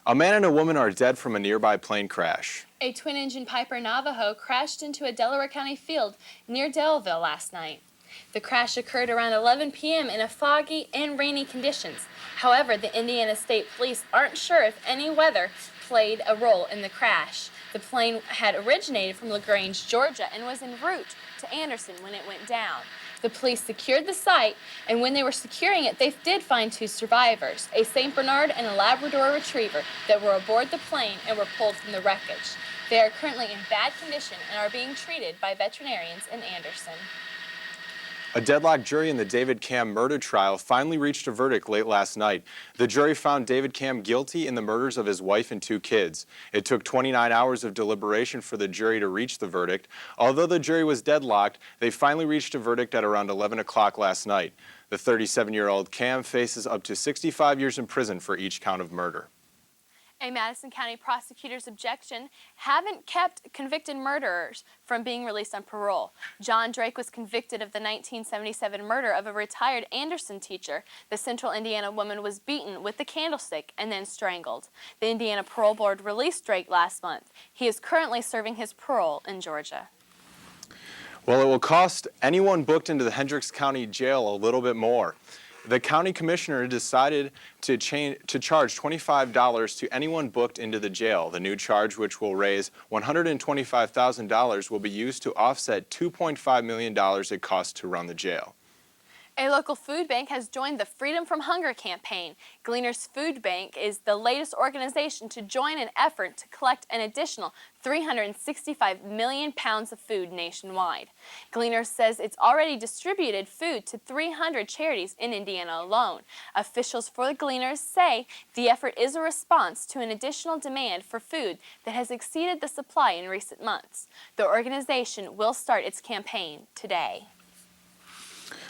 A man and a woman are dead from a nearby plane crash. A twin-engine Piper Navajo crashed into a Delaware County field near Daleville last night. The crash occurred around 11 p.m. in a foggy and rainy conditions. However, the Indiana State Police aren't sure if any weather played a role in the crash. The plane had originated from LaGrange, Georgia, and was en route to Anderson when it went down. The police secured the site, and when they were securing it, they did find 2 survivors, a St. Bernard and a Labrador Retriever, that were aboard the plane and were pulled from the wreckage. They are currently in bad condition and are being treated by veterinarians in Anderson. A deadlocked jury in the David Camm murder trial finally reached a verdict late last night. The jury found David Camm guilty in the murders of his wife and 2 kids. It took 29 hours of deliberation for the jury to reach the verdict. Although the jury was deadlocked, they finally reached a verdict at around 11 o'clock last night. The 37-year-old Camm faces up to 65 years in prison for each count of murder. A Madison County prosecutor's objection haven't kept convicted murderers from being released on parole. John Drake was convicted of the 1977 murder of a retired Anderson teacher. The Central Indiana woman was beaten with a candlestick and then strangled. The Indiana Parole Board released Drake last month. He is currently serving his parole in Georgia. Well, it will cost anyone booked into the Hendricks County Jail a little bit more. The county commissioner decided to charge $25 to anyone booked into the jail. The new charge, which will raise $125,000, will be used to offset $2.5 million it costs to run the jail. A local food bank has joined the Freedom from Hunger campaign. Gleaners Food Bank is the latest organization to join an effort to collect an additional 365 million pounds of food nationwide. Gleaners says it's already distributed food to 300 charities in Indiana alone. Officials for the Gleaners say the effort is a response to an additional demand for food that has exceeded the supply in recent months. The organization will start its campaign today.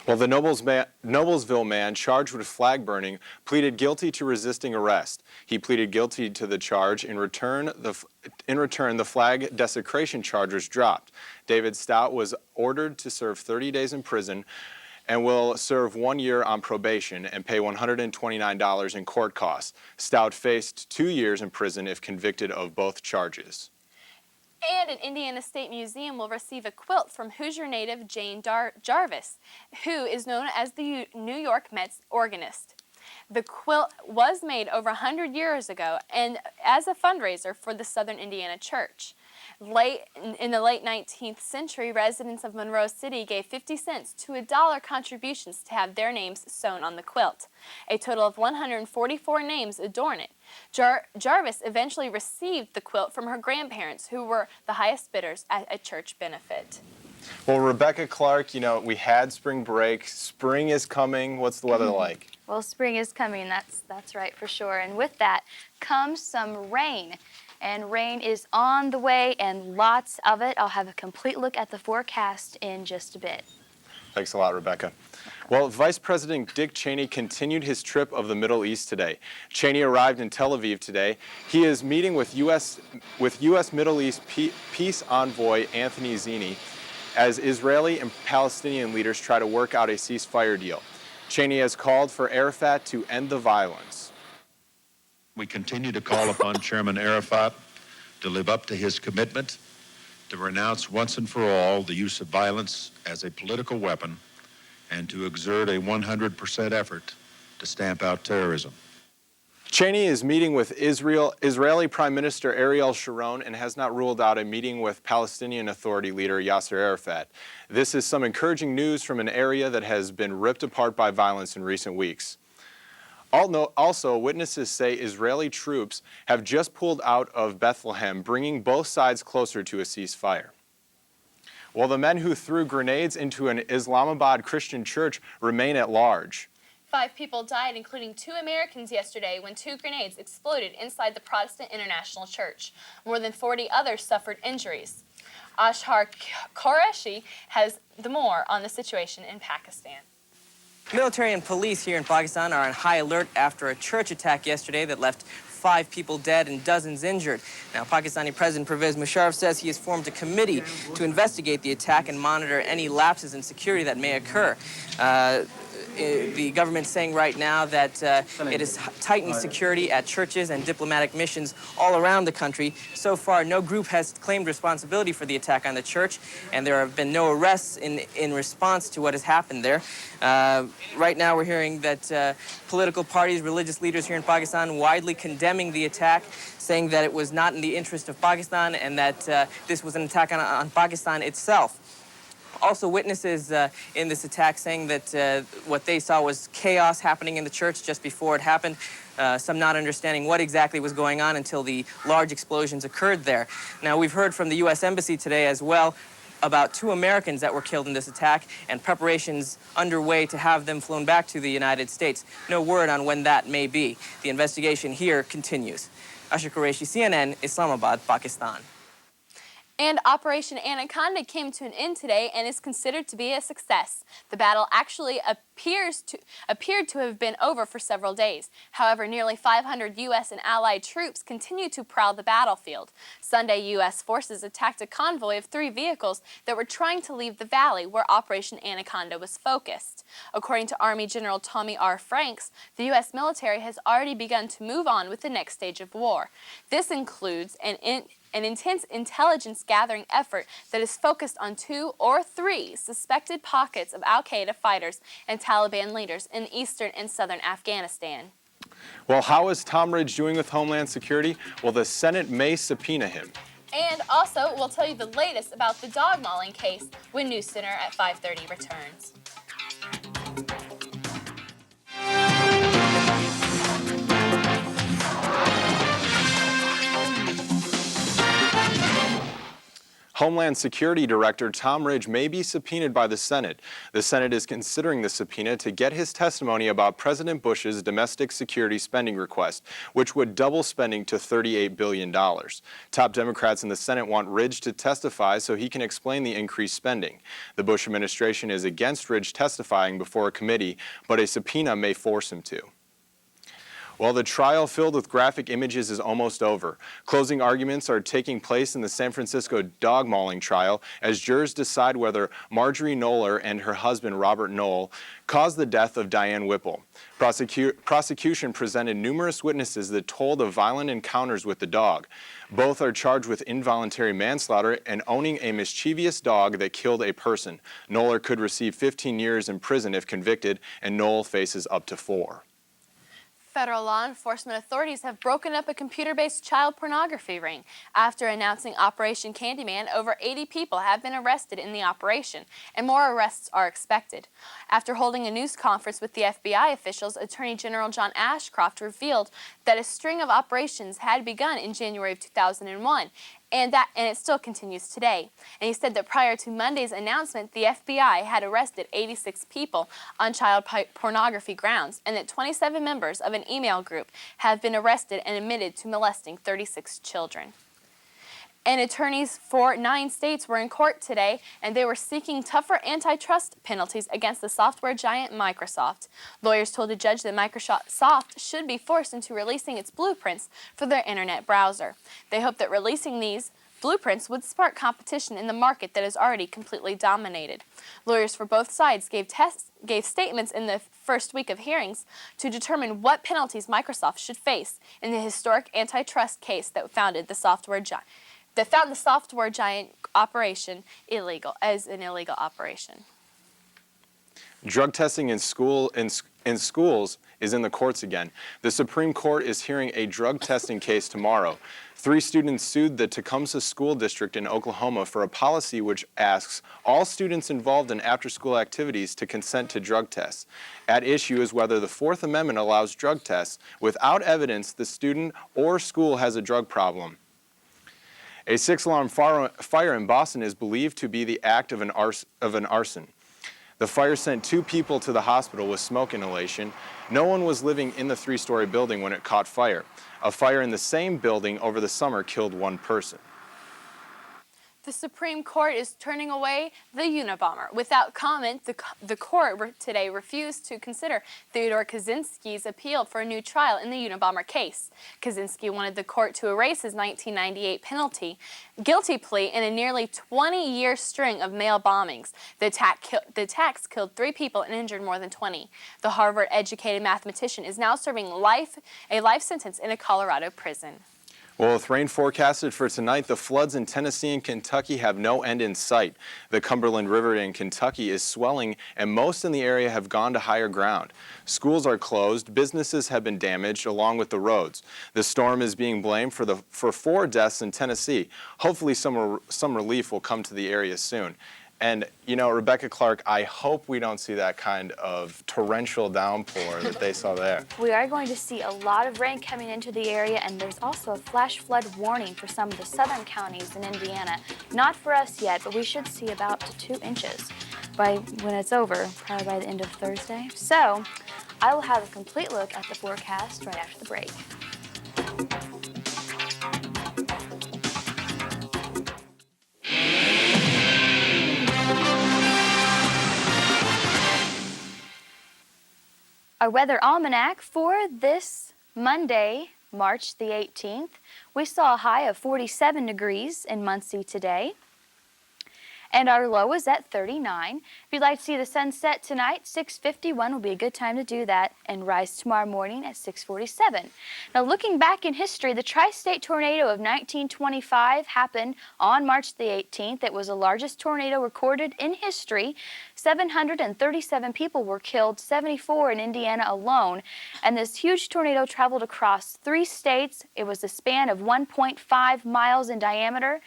Well, the Noblesville man charged with flag burning pleaded guilty to resisting arrest. He pleaded guilty to the charge. In return, the flag desecration charge was dropped. David Stout was ordered to serve 30 days in prison and will serve 1 year on probation and pay $129 in court costs. Stout faced 2 years in prison if convicted of both charges. And an Indiana State Museum will receive a quilt from Hoosier native Jane Jarvis, who is known as the New York Mets organist. The quilt was made over 100 years ago and as a fundraiser for the Southern Indiana Church. In the late 19th century, residents of Monroe City gave 50 cents to $1 contributions to have their names sewn on the quilt. A total of 144 names adorn it. Jarvis eventually received the quilt from her grandparents, who were the highest bidders at a church benefit. Well, Rebecca Clark, you know, we had spring break. Spring is coming. What's the weather like? Well, spring is coming. That's right for sure. And with that comes some rain. And rain is on the way, and lots of it. I'll have a complete look at the forecast in just a bit. Thanks a lot, Rebecca. Well, Vice President Dick Cheney continued his trip of the Middle East today. Cheney arrived in Tel Aviv today. He is meeting with U.S. Middle East peace envoy Anthony Zinni as Israeli and Palestinian leaders try to work out a ceasefire deal. Cheney has called for Arafat to end the violence. We continue to call upon Chairman Arafat to live up to his commitment to renounce once and for all the use of violence as a political weapon and to exert a 100% effort to stamp out terrorism. Cheney is meeting with Israeli Prime Minister Ariel Sharon and has not ruled out a meeting with Palestinian Authority leader Yasser Arafat. This is some encouraging news from an area that has been ripped apart by violence in recent weeks. Also, witnesses say Israeli troops have just pulled out of Bethlehem, bringing both sides closer to a ceasefire. While the men who threw grenades into an Islamabad Christian church remain at large. 5 people died, including 2 Americans yesterday, when 2 grenades exploded inside the Protestant International Church. More than 40 others suffered injuries. Ashar Qureshi has more on the situation in Pakistan. Military and police here in Pakistan are on high alert after a church attack yesterday that left 5 people dead and dozens injured. Now, Pakistani President Pervez Musharraf says he has formed a committee to investigate the attack and monitor any lapses in security that may occur. the government saying right now that it has tightened security at churches and diplomatic missions all around the country. So far, no group has claimed responsibility for the attack on the church, and there have been no arrests in response to what has happened there. Right now, we're hearing that political parties, religious leaders here in Pakistan widely condemning the attack, saying that it was not in the interest of Pakistan and that this was an attack on Pakistan itself. Also, witnesses in this attack saying that what they saw was chaos happening in the church just before it happened, some not understanding what exactly was going on until the large explosions occurred there. Now, we've heard from the U.S. Embassy today as well about 2 Americans that were killed in this attack and preparations underway to have them flown back to the United States. No word on when that may be. The investigation here continues. Ashar Qureshi, CNN, Islamabad, Pakistan. And Operation Anaconda came to an end today and is considered to be a success. The battle actually appeared to have been over for several days. However, nearly 500 U.S. and allied troops continue to prowl the battlefield. Sunday, U.S. forces attacked a convoy of 3 vehicles that were trying to leave the valley where Operation Anaconda was focused. According to Army General Tommy R. Franks, the U.S. military has already begun to move on with the next stage of war. This includes an intense intelligence gathering effort that is focused on 2 or 3 suspected pockets of al-Qaeda fighters and Taliban leaders in eastern and southern Afghanistan. Well, how is Tom Ridge doing with Homeland Security? Well, the Senate may subpoena him. And also, we'll tell you the latest about the dog mauling case when NewsCenter at 5:30 returns. Homeland Security Director Tom Ridge may be subpoenaed by the Senate. The Senate is considering the subpoena to get his testimony about President Bush's domestic security spending request, which would double spending to $38 billion. Top Democrats in the Senate want Ridge to testify so he can explain the increased spending. The Bush administration is against Ridge testifying before a committee, but a subpoena may force him to. Well, the trial filled with graphic images is almost over. Closing arguments are taking place in the San Francisco dog mauling trial as jurors decide whether Marjorie Knoller and her husband Robert Knoll caused the death of Diane Whipple. Prosecution presented numerous witnesses that told of violent encounters with the dog. Both are charged with involuntary manslaughter and owning a mischievous dog that killed a person. Knoller could receive 15 years in prison if convicted, and Knoll faces up to 4. Federal law enforcement authorities have broken up a computer-based child pornography ring. After announcing Operation Candyman, over 80 people have been arrested in the operation, and more arrests are expected. After holding a news conference with the FBI officials, Attorney General John Ashcroft revealed that a string of operations had begun in January of 2001, and it still continues today. And he said that prior to Monday's announcement, the FBI had arrested 86 people on child pornography grounds, and that 27 members of an email group have been arrested and admitted to molesting 36 children. And attorneys for 9 states were in court today, and they were seeking tougher antitrust penalties against the software giant Microsoft. Lawyers told a judge that Microsoft should be forced into releasing its blueprints for their internet browser. They hope that releasing these blueprints would spark competition in the market that is already completely dominated. Lawyers for both sides gave statements in the first week of hearings to determine what penalties Microsoft should face in the historic antitrust case that found the software giant operation illegal as an illegal operation. Drug testing in schools is in the courts again. The Supreme Court is hearing a drug testing case tomorrow. 3 students sued the Tecumseh School District in Oklahoma for a policy which asks all students involved in after-school activities to consent to drug tests. At issue is whether the Fourth Amendment allows drug tests without evidence the student or school has a drug problem. A 6-alarm fire in Boston is believed to be the act of an arson. The fire sent 2 people to the hospital with smoke inhalation. No one was living in the 3-story building when it caught fire. A fire in the same building over the summer killed 1 person. The Supreme Court is turning away the Unabomber. Without comment, the court today refused to consider Theodore Kaczynski's appeal for a new trial in the Unabomber case. Kaczynski wanted the court to erase his 1998 guilty plea in a nearly 20-year string of mail bombings. The attacks killed 3 people and injured more than 20. The Harvard-educated mathematician is now serving a life sentence in a Colorado prison. Well, with rain forecasted for tonight, the floods in Tennessee and Kentucky have no end in sight. The Cumberland River in Kentucky is swelling, and most in the area have gone to higher ground. Schools are closed, businesses have been damaged, along with the roads. The storm is being blamed for 4 deaths in Tennessee. Hopefully some relief will come to the area soon. And, you know, Rebecca Clark, I hope we don't see that kind of torrential downpour that they saw there. We are going to see a lot of rain coming into the area, and there's also a flash flood warning for some of the southern counties in Indiana. Not for us yet, but we should see about 2 inches when it's over, probably by the end of Thursday. So I will have a complete look at the forecast right after the break. Our weather almanac for this Monday, March the 18th, we saw a high of 47 degrees in Muncie today, and our low is at 39. If you'd like to see the sunset tonight, 6:51 will be a good time to do that, and rise tomorrow morning at 6:47. Now, looking back in history, the Tri-State Tornado of 1925 happened on March the 18th. It was the largest tornado recorded in history. 737 people were killed, 74 in Indiana alone, and this huge tornado traveled across 3 states. It was a span of 1.5 miles in diameter.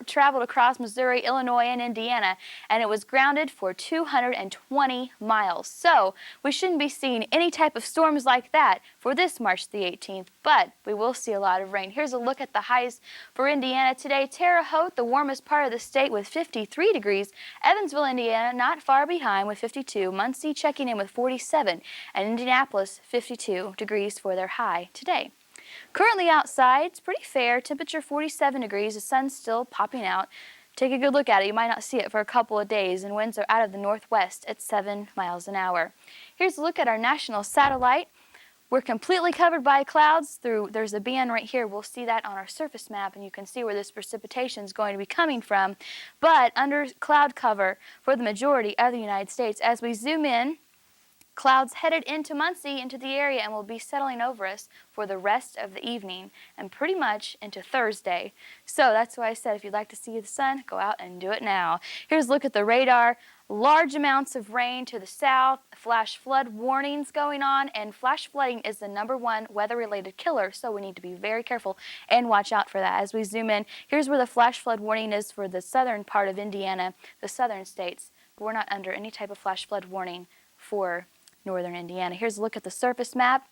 Traveled across Missouri, Illinois, and Indiana, and it was grounded for 220 miles. So we shouldn't be seeing any type of storms like that for this March the 18th, but we will see a lot of rain. Here's a look at the highs for Indiana today. Terre Haute, the warmest part of the state, with 53 degrees. Evansville, Indiana, not far behind with 52. Muncie checking in with 47, and Indianapolis 52 degrees for their high today. Currently outside, it's pretty fair. Temperature 47 degrees. The sun's still popping out. Take a good look at it. You might not see it for a couple of days, and winds are out of the northwest at 7 miles an hour. Here's a look at our national satellite. We're completely covered by clouds. There's a band right here. We'll see that on our surface map, and you can see where this precipitation is going to be coming from. But under cloud cover for the majority of the United States, as we zoom in, clouds headed into Muncie, into the area, and will be settling over us for the rest of the evening and pretty much into Thursday. So that's why I said if you'd like to see the sun, go out and do it now. Here's a look at the radar. Large amounts of rain to the south, flash flood warnings going on, and flash flooding is the #1 weather-related killer, so we need to be very careful and watch out for that. As we zoom in, here's where the flash flood warning is for the southern part of Indiana, the southern states. But we're not under any type of flash flood warning for northern Indiana. Here's a look at the surface map.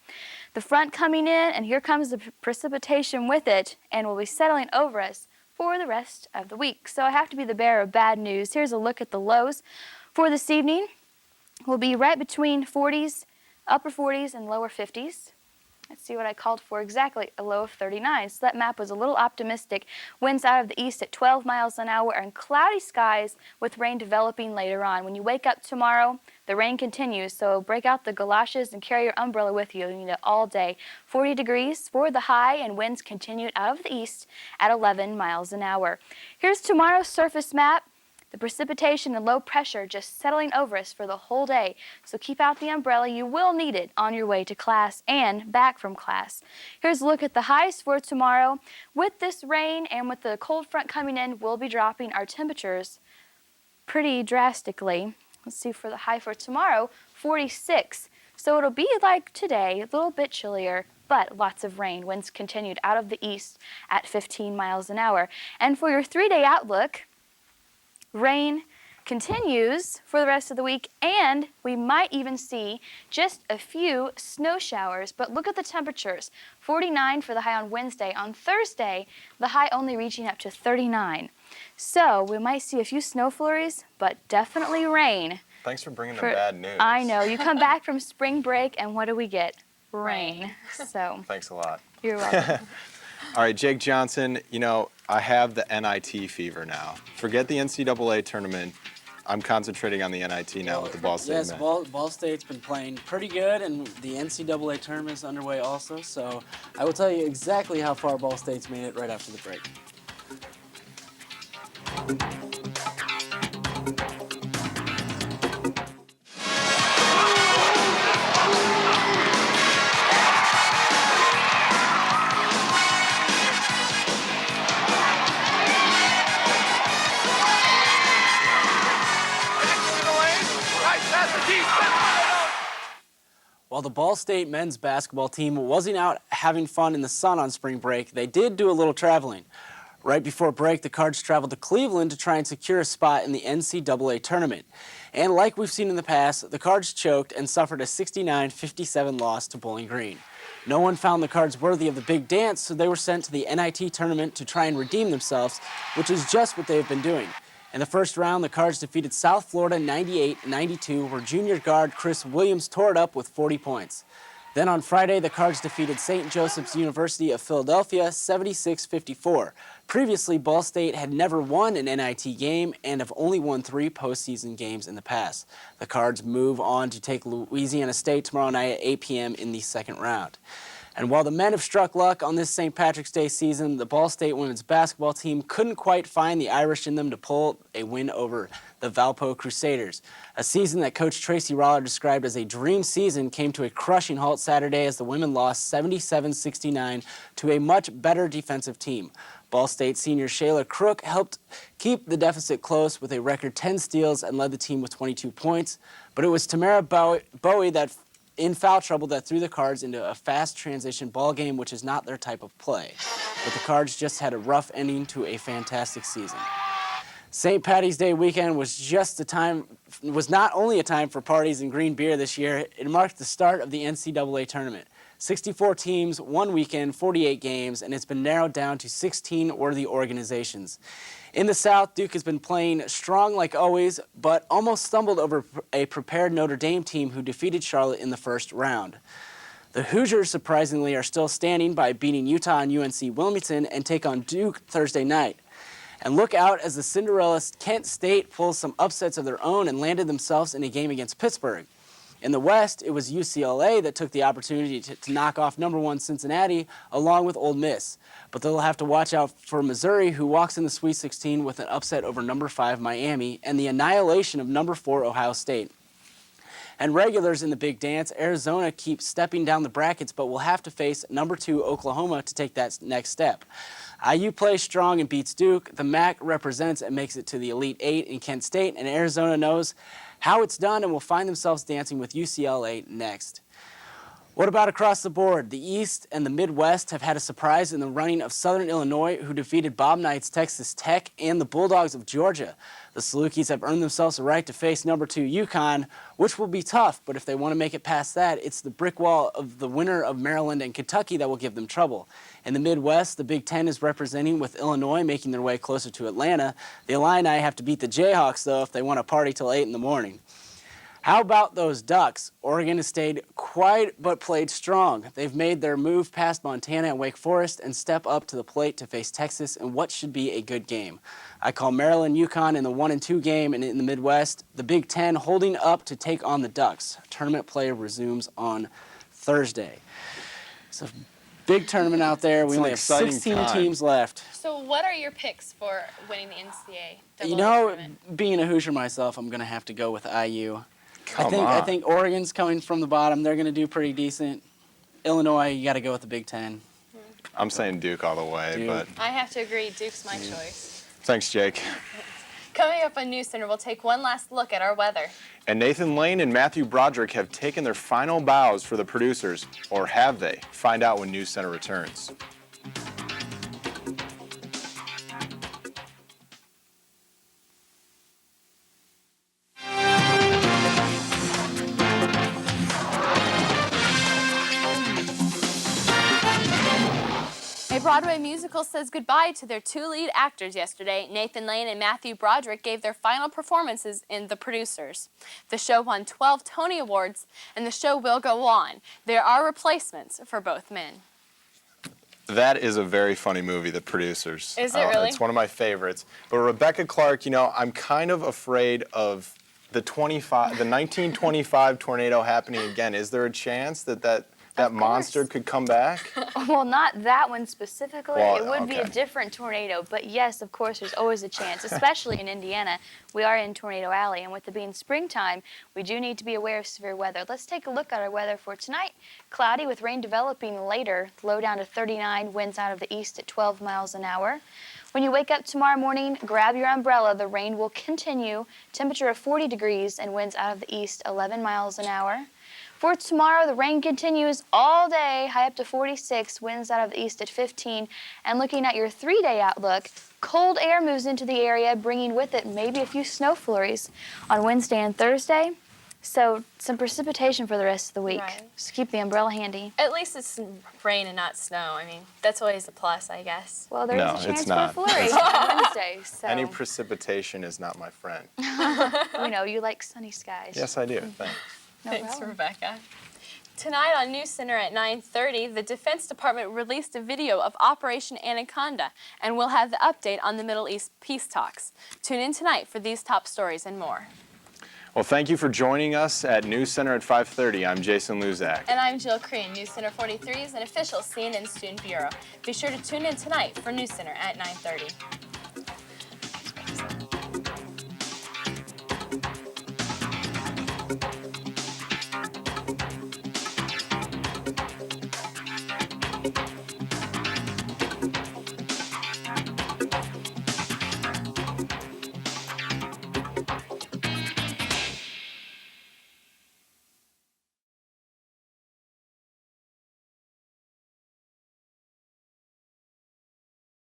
The front coming in, and here comes the precipitation with it, and will be settling over us for the rest of the week. So I have to be the bearer of bad news. Here's a look at the lows for this evening. We'll be right between 40s, upper 40s, and lower 50s. Let's see what I called for exactly, a low of 39. So that map was a little optimistic. Winds out of the east at 12 miles an hour, and cloudy skies with rain developing later on. When you wake up tomorrow, the rain continues, so break out the galoshes and carry your umbrella with you. You need it all day. 40 degrees for the high, and winds continued out of the east at 11 miles an hour. Here's tomorrow's surface map. The precipitation and low pressure just settling over us for the whole day. So keep out the umbrella. You will need it on your way to class and back from class. Here's a look at the highs for tomorrow. With this rain and with the cold front coming in, we'll be dropping our temperatures pretty drastically. Let's see for the high for tomorrow, 46. So it'll be like today, a little bit chillier, but lots of rain. Winds continued out of the east at 15 miles an hour. And for your 3-day outlook, rain continues for the rest of the week, and we might even see just a few snow showers. But look at the temperatures. 49 for the high on Wednesday. On Thursday, the high only reaching up to 39. So we might see a few snow flurries, but definitely rain. Thanks for bringing the bad news. I know. You come back from spring break, and what do we get? Rain. So thanks a lot. You're welcome. All right, Jake Johnson, you know, I have the NIT fever now. Forget the NCAA tournament. I'm concentrating on the NIT now with the Ball State Yes, men. Ball State's been playing pretty good, and the NCAA tournament is underway also, so I will tell you exactly how far Ball State's made it right after the break. While the Ball State men's basketball team wasn't out having fun in the sun on spring break, they did do a little traveling. Right before break, the Cards traveled to Cleveland to try and secure a spot in the NCAA tournament. And like we've seen in the past, the Cards choked and suffered a 69-57 loss to Bowling Green. No one found the Cards worthy of the big dance, so they were sent to the NIT tournament to try and redeem themselves, which is just what they've been doing. In the first round, the Cards defeated South Florida 98-92, where junior guard Chris Williams tore it up with 40 points. Then on Friday, the Cards defeated St. Joseph's University of Philadelphia 76-54. Previously, Ball State had never won an NIT game and have only won 3 postseason games in the past. The Cards move on to take Louisiana State tomorrow night at 8 p.m. in the second round. And while the men have struck luck on this St. Patrick's Day season, the Ball State women's basketball team couldn't quite find the Irish in them to pull a win over the Valpo Crusaders. A season that Coach Tracy Roller described as a dream season came to a crushing halt Saturday as the women lost 77-69 to a much better defensive team. Ball State senior Shayla Crook helped keep the deficit close with a record 10 steals and led the team with 22 points. But it was Tamara Bowie that in foul trouble that threw the Cards into a fast transition ball game, which is not their type of play. But the Cards just had a rough ending to a fantastic season. St. Patty's Day weekend was not only a time for parties and green beer this year, it marked the start of the NCAA tournament. 64 teams, one weekend, 48 games, and it's been narrowed down to 16 worthy organizations. In the South, Duke has been playing strong like always, but almost stumbled over a prepared Notre Dame team who defeated Charlotte in the first round. The Hoosiers, surprisingly, are still standing by beating Utah and UNC Wilmington and take on Duke Thursday night. And look out as the Cinderella Kent State pulls some upsets of their own and landed themselves in a game against Pittsburgh. In the West, it was UCLA that took the opportunity to knock off #1 Cincinnati along with Ole Miss. But they'll have to watch out for Missouri, who walks in the Sweet 16 with an upset over #5 Miami and the annihilation of #4 Ohio State. And regulars in the big dance, Arizona keeps stepping down the brackets, but will have to face #2 Oklahoma to take that next step. IU plays strong and beats Duke. The MAC represents and makes it to the Elite 8 in Kent State, and Arizona knows how it's done and will find themselves dancing with UCLA next. What about across the board? The East and the Midwest have had a surprise in the running of Southern Illinois, who defeated Bob Knight's Texas Tech and the Bulldogs of Georgia. The Salukis have earned themselves a right to face #2 UConn, which will be tough, but if they want to make it past that, it's the brick wall of the winner of Maryland and Kentucky that will give them trouble. In the Midwest, the Big Ten is representing with Illinois making their way closer to Atlanta. The Illini have to beat the Jayhawks, though, if they want to party till 8 in the morning. How about those Ducks? Oregon has stayed quiet but played strong. They've made their move past Montana and Wake Forest and step up to the plate to face Texas in what should be a good game. I call Maryland UConn in the 1-2 game, and in the Midwest, the Big Ten holding up to take on the Ducks. Tournament play resumes on Thursday. It's a big tournament out there. We only have 16 teams left. So what are your picks for winning the NCAA? You know, tournament? being a Hoosier myself, I'm going to have to go with IU. Come I on. think Oregon's coming from the bottom. They're going to do pretty decent. Illinois, you got to go with the Big Ten. I'm saying Duke all the way, Duke. but I have to agree, Duke's my choice. thanks, Jake. Coming up on NewsCenter, we'll take one last look at our weather. And Nathan Lane and Matthew Broderick have taken their final bows for the producers, or have they? Find out when NewsCenter returns. A Broadway musical says goodbye to their 2 lead actors yesterday. Nathan Lane and Matthew Broderick gave their final performances in The Producers. The show won 12 Tony Awards, and the show will go on. There are replacements for both men. That is a very funny movie, The Producers. Is it really? It's one of my favorites. But Rebecca Clark, you know, I'm kind of afraid of the 1925 tornado happening again. Is there a chance that monster could come back? Well, not that one specifically. Well, It would be a okay. different tornado. But yes, of course, there's always a chance, especially in Indiana. We are in Tornado Alley, and with it being springtime, we do need to be aware of severe weather. Let's take a look at our weather for tonight. Cloudy with rain developing later, low down to 39, winds out of the east at 12 miles an hour. When you wake up tomorrow morning, grab your umbrella. The rain will continue. Temperature of 40 degrees and winds out of the east 11 miles an hour. For tomorrow, the rain continues all day, high up to 46, winds out of the east at 15. And looking at your 3-day outlook, cold air moves into the area, bringing with it maybe a few snow flurries on Wednesday and Thursday. So some precipitation for the rest of the week. Right. So keep the umbrella handy. At least it's rain and not snow. I mean, that's always a plus, I guess. Well, there's No, a chance it's for not. a flurry on Wednesday. So, Any precipitation is not my friend. you know, you like sunny skies. Yes, I do. Thanks. No Thanks, problem. Rebecca. Tonight on NewsCenter at 9:30, the Defense Department released a video of Operation Anaconda, and we'll have the update on the Middle East peace talks. Tune in tonight for these top stories and more. Well, thank you for joining us at NewsCenter at 5:30. I'm Jason Luzak. And I'm Jill Crean. NewsCenter 43 is an official CNN student bureau. Be sure to tune in tonight for NewsCenter at 9:30.